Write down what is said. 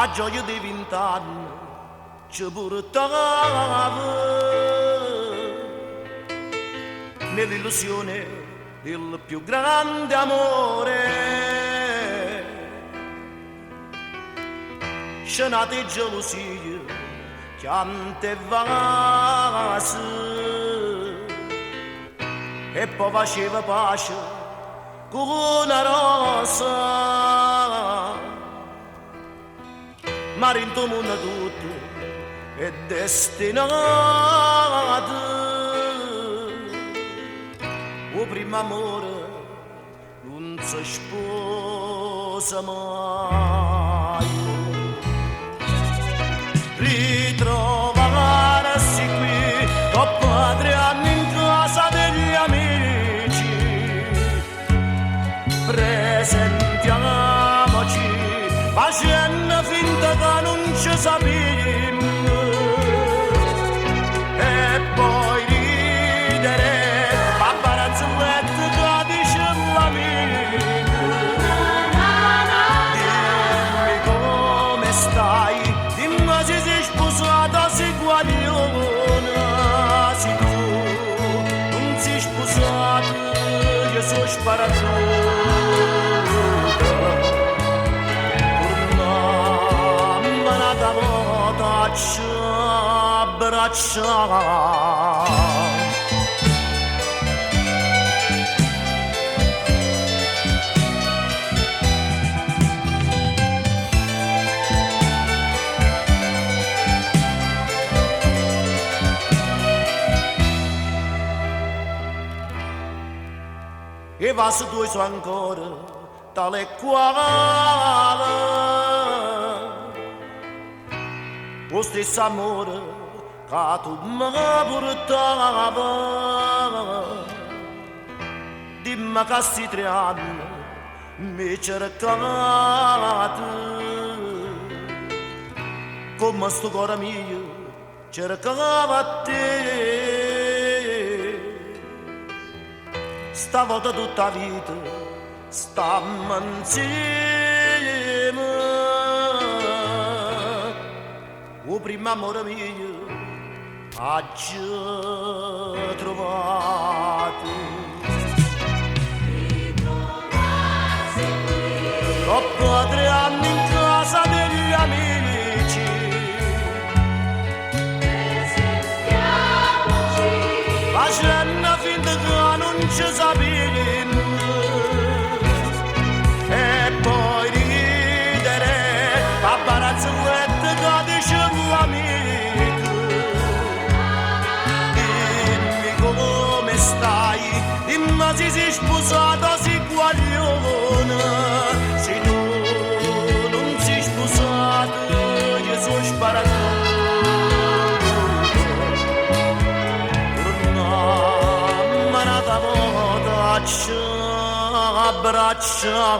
a gioia di 20 anni ci portava nell'illusione del più grande amore. Scenate gelosie che antevase e poi faceva pace con una rosa. Ma in tuo mondo tutto è destinato. O primo amore non si sposa mai. Ritrovarsi qui dopo 3 anni in casa degli amici. Presentiamoci facendo finta che non ci sappiamo e poi ridere paparazzoletto che dice l'amico. Dimmi come stai, dimmi se sei sposata, sei guagliona. Se tu non sei sposata, io sono sparato. Braccia e va su due su ancora tale quale lo stesso amore che tu mi portava. Dimmi che sti 3 anni mi cercate come sto cuore mio cercava te. Stavolta tutta la vita stammo insieme. O primo amore mio ha già trovato. Ritrovarsi qui Dopo 3 anni in casa degli amici. presentiamoci Facendo finta che non ci sappiamo e poi ridere paparazzoletto che dice l'amico. Dimmi come stai, dimmi se sei sposata, sei guagliona. Se tu non sei sposata, io sono sparato. Braccia